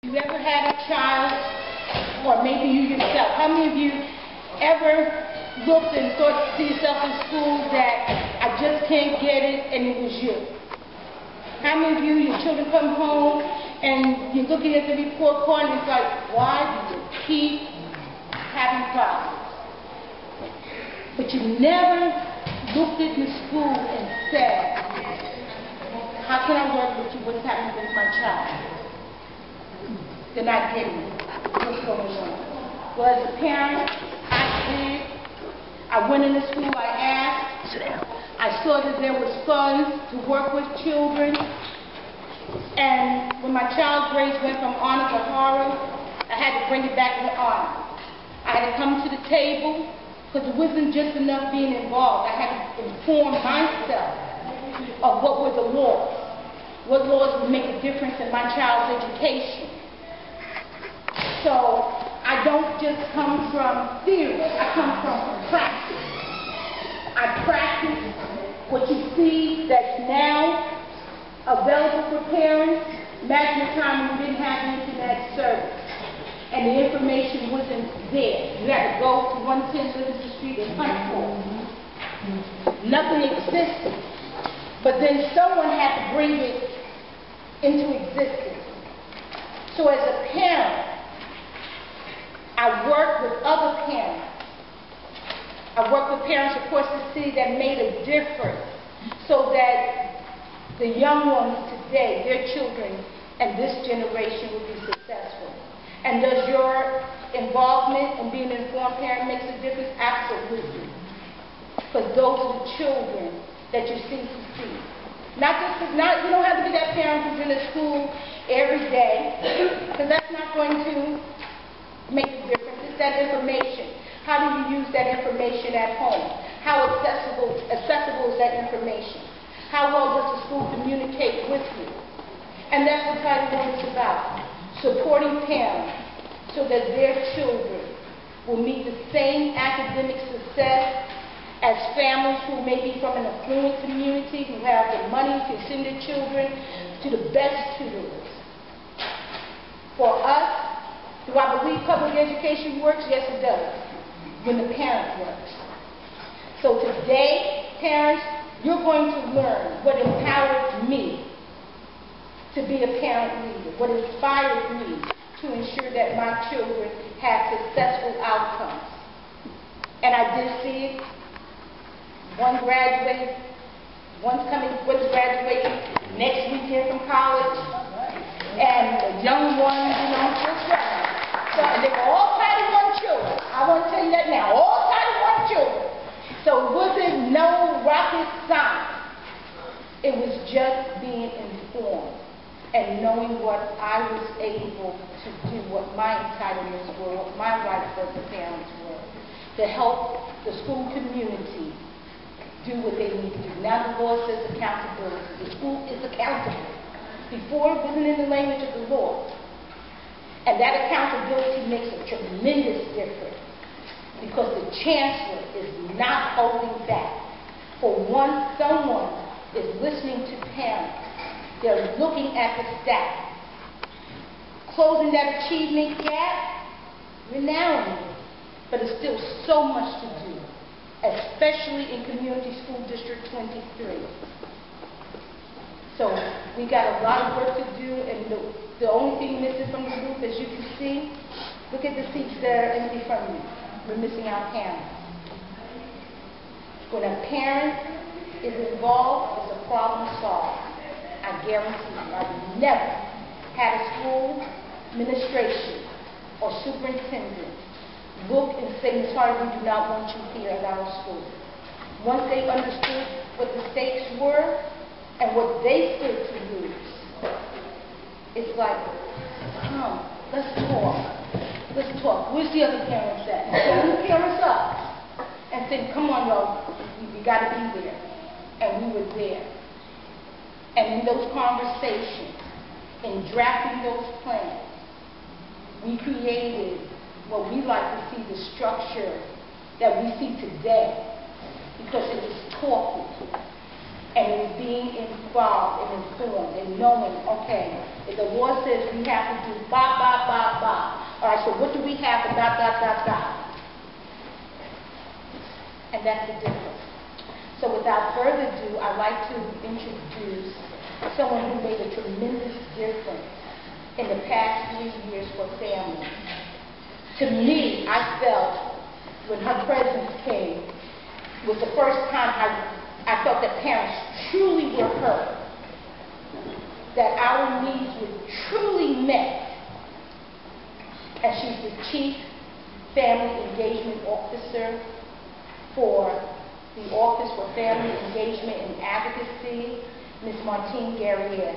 You ever had a child, or maybe you yourself, how many of you ever looked and thought to yourself in school that I just can't get it, and it was you? How many of you, your children come home and you're looking at the report card and it's like, why do you keep having problems? But you never looked at the school and said, how can I work with you? What's happening with my child? They're not getting it. What's going on? Well, as a parent, I went into school, I asked. I saw that there was funds to work with children. And when my child's grades went from honor to horror, I had to bring it back to honor. I had to come to the table because it wasn't just enough being involved. I had to inform myself of what were the laws. What laws would make a difference in my child's education. So I don't just come from theory, I come from practice. I practice what you see that's now available for parents. Imagine a time when we didn't have internet service and the information wasn't there. You had to go to 110 Livingston Street and hunt for it. Nothing existed. But then someone had to bring it into existence. So as a parent, I work with other parents. I work with parents across the city that made a difference so that the young ones today, their children, and this generation will be successful. And does your involvement in being an informed parent make a difference? Absolutely. Because those are the children that you see to see. You don't have to be that parent who's in the school every day, because that's not going to make a difference. It's that information. How do you use that information at home? How accessible is that information? How well does the school communicate with you? And that's what Title I is about. Supporting parents so that their children will meet the same academic success as families who may be from an affluent community, who have the money to send their children to the best tutors. For us, do I believe public education works? Yes, it does, when the parent works. So today, parents, you're going to learn what empowered me to be a parent leader, what inspired me to ensure that my children have successful outcomes. And I did see it. One graduated, one's graduating next weekend from college, and the young ones, just right. So they were all Title I children. I want to tell you that now. All Title I children. So it wasn't no rocket science. It was just being informed and knowing what I was able to do, what my entitlements were, what my rights as a parent were, to help the school community do what they need to do. Now the law says accountability. The school is accountable. Before, it wasn't in the language of the law. And that accountability makes a tremendous difference because the chancellor is not holding back. For once someone is listening to parents, they're looking at the stats. Closing that achievement gap, we're now in it. But it's still so much to do, especially in Community School District 23. So we got a lot of work to do, and the only thing missing from the group, as you can see, look at the seats that are empty from you. We're missing our parents. When a parent is involved, it's a problem solved. I guarantee you, I've never had a school administration or superintendent look and say, Ms. Hardy, we do not want you here at our school. Once they understood what the stakes were and what they stood to lose, it's like, come, let's talk. Let's talk. Where's the other parents at? So we parents up and said, come on, y'all, we got to be there. And we were there. And in those conversations, in drafting those plans, we created what we like to see, the structure that we see today, because it was talking. and is being involved and informed and knowing, okay, if the law says we have to do blah, blah, blah, blah. All right, so what do we have to dot, dot, dot, dot? And that's the difference. So without further ado, I'd like to introduce someone who made a tremendous difference in the past 3 years for families. To me, I felt when her presence came was the first time I felt that parents truly were heard, that our needs were truly met. And she's the Chief Family Engagement Officer for the Office for Family Engagement and Advocacy, Ms. Martine Guerrier.